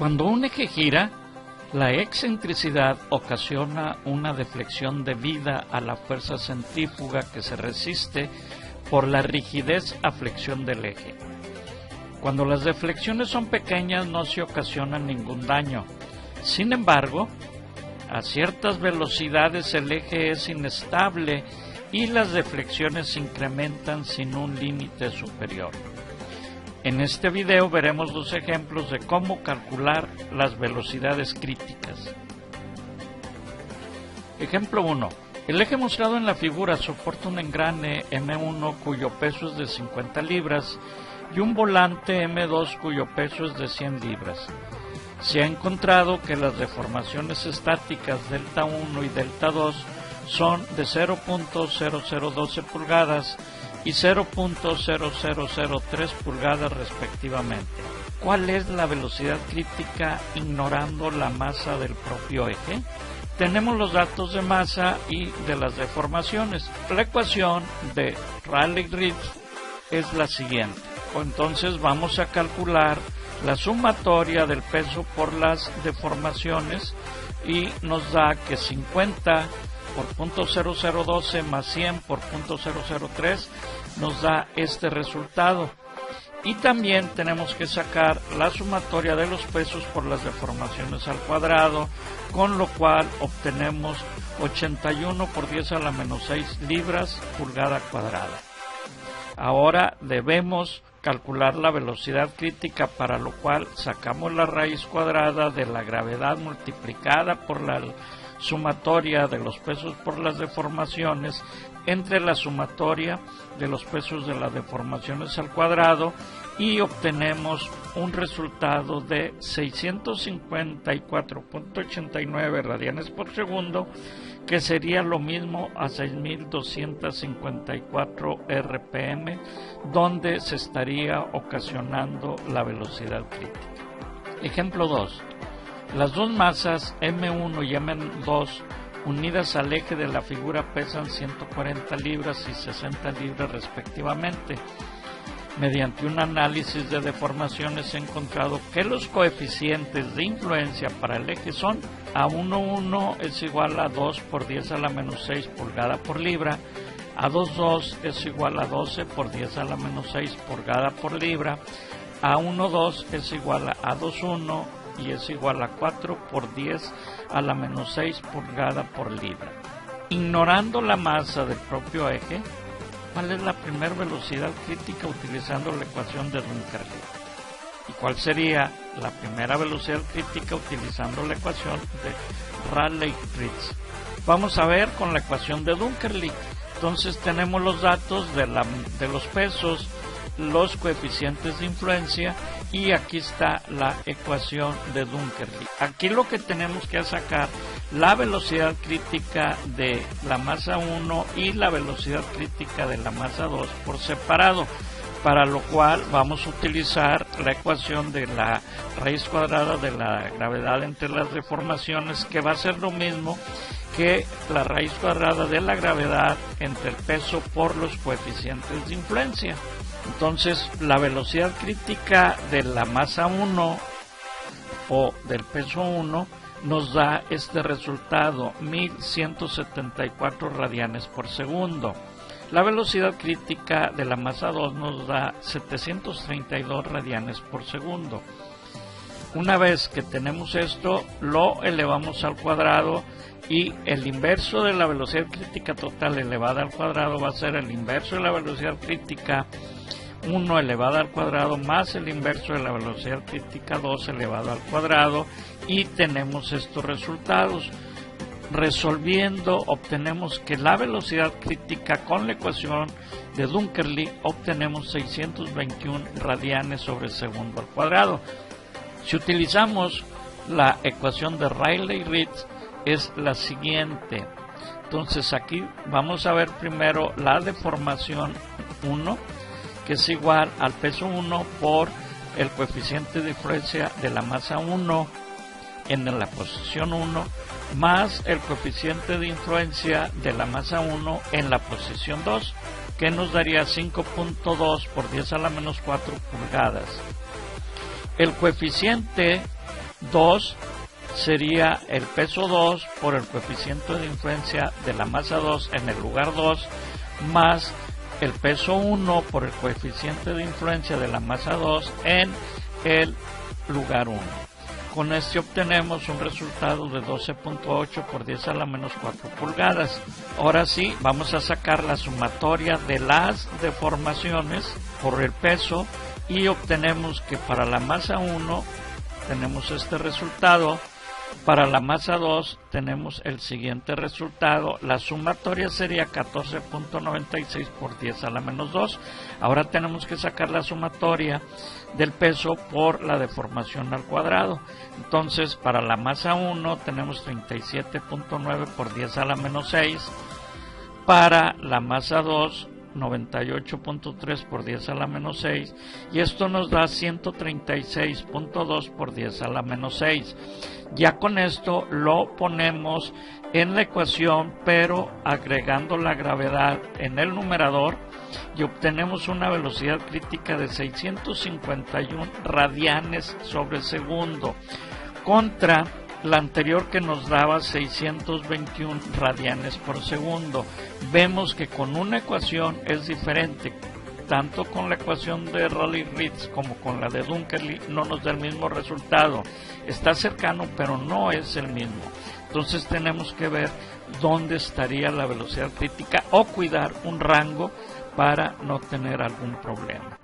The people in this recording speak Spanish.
Cuando un eje gira, la excentricidad ocasiona una deflexión debida a la fuerza centrífuga que se resiste por la rigidez a flexión del eje. Cuando las deflexiones son pequeñas no se ocasiona ningún daño. Sin embargo, a ciertas velocidades el eje es inestable y las deflexiones se incrementan sin un límite superior. En este video veremos dos ejemplos de cómo calcular las velocidades críticas. Ejemplo 1. El eje mostrado en la figura soporta un engrane M1 cuyo peso es de 50 libras y un volante M2 cuyo peso es de 100 libras. Se ha encontrado que las deformaciones estáticas delta 1 y delta 2 son de 0.0012 pulgadas y 0.0003 pulgadas respectivamente. ¿Cuál es la velocidad crítica ignorando la masa del propio eje? Tenemos los datos de masa y de las deformaciones. La ecuación de Rayleigh-Ritz es la siguiente. Entonces vamos a calcular la sumatoria del peso por las deformaciones y nos da que 50 por .0012 más 100 por .003 nos da este resultado. Y también tenemos que sacar la sumatoria de los pesos por las deformaciones al cuadrado, con lo cual obtenemos 81 por 10 a la menos 6 libras pulgada cuadrada. Ahora debemos calcular la velocidad crítica, para lo cual sacamos la raíz cuadrada de la gravedad multiplicada por la sumatoria de los pesos por las deformaciones entre la sumatoria de los pesos de las deformaciones al cuadrado y obtenemos un resultado de 654.89 radianes por segundo, que sería lo mismo a 6.254 RPM, donde se estaría ocasionando la velocidad crítica. Ejemplo 2. Las dos masas M1 y M2 unidas al eje de la figura pesan 140 libras y 60 libras respectivamente. Mediante un análisis de deformaciones he encontrado que los coeficientes de influencia para el eje son A11 es igual a 2 por 10 a la menos 6 pulgada por libra, A22 es igual a 12 por 10 a la menos 6 pulgada por libra, A12 es igual a A21 y es igual a 4 por 10 a la menos 6 pulgada por libra. Ignorando la masa del propio eje, ¿cuál es la primera velocidad crítica utilizando la ecuación de Dunkerley? ¿Y cuál sería la primera velocidad crítica utilizando la ecuación de Rayleigh-Ritz? Vamos a ver con la ecuación de Dunkerley. Entonces tenemos los datos de los pesos, los coeficientes de influencia, y aquí está la ecuación de Dunkerley. Aquí lo que tenemos que sacar la velocidad crítica de la masa 1 y la velocidad crítica de la masa 2 por separado, para lo cual vamos a utilizar la ecuación de la raíz cuadrada de la gravedad entre las deformaciones, que va a ser lo mismo que la raíz cuadrada de la gravedad entre el peso por los coeficientes de influencia. Entonces, la velocidad crítica de la masa 1 o del peso 1 nos da este resultado, 1174 radianes por segundo. La velocidad crítica de la masa 2 nos da 732 radianes por segundo. Una vez que tenemos esto, lo elevamos al cuadrado y el inverso de la velocidad crítica total elevada al cuadrado va a ser el inverso de la velocidad crítica 1 elevada al cuadrado más el inverso de la velocidad crítica 2 elevado al cuadrado, y tenemos estos resultados. Resolviendo obtenemos que la velocidad crítica con la ecuación de Dunkerley obtenemos 621 radianes sobre segundo al cuadrado. Si utilizamos la ecuación de Rayleigh-Ritz es la siguiente. Entonces aquí vamos a ver primero la deformación 1, que es igual al peso 1 por el coeficiente de influencia de la masa 1 en la posición 1 más el coeficiente de influencia de la masa 1 en la posición 2, que nos daría 5.2 por 10 a la menos 4 pulgadas. El coeficiente 2 sería el peso 2 por el coeficiente de influencia de la masa 2 en el lugar 2, más el peso 1 por el coeficiente de influencia de la masa 2 en el lugar 1. Con este obtenemos un resultado de 12.8 por 10 a la menos 4 pulgadas. Ahora sí, vamos a sacar la sumatoria de las deformaciones por el peso y obtenemos que para la masa 1 tenemos este resultado, para la masa 2 tenemos el siguiente resultado. La sumatoria sería 14.96 por 10 a la menos 2. Ahora tenemos que sacar la sumatoria del peso por la deformación al cuadrado. Entonces, para la masa 1 tenemos 37.9 por 10 a la menos 6. Para la masa 2, 98.3 por 10 a la menos 6, y esto nos da 136.2 por 10 a la menos 6. Ya con esto lo ponemos en la ecuación, pero agregando la gravedad en el numerador, y obtenemos una velocidad crítica de 651 radianes sobre segundo, contra la anterior que nos daba 621 radianes por segundo. Vemos que con una ecuación es diferente, tanto con la ecuación de Rayleigh-Ritz como con la de Dunkerley no nos da el mismo resultado. Está cercano, pero no es el mismo. Entonces tenemos que ver dónde estaría la velocidad crítica o cuidar un rango para no tener algún problema.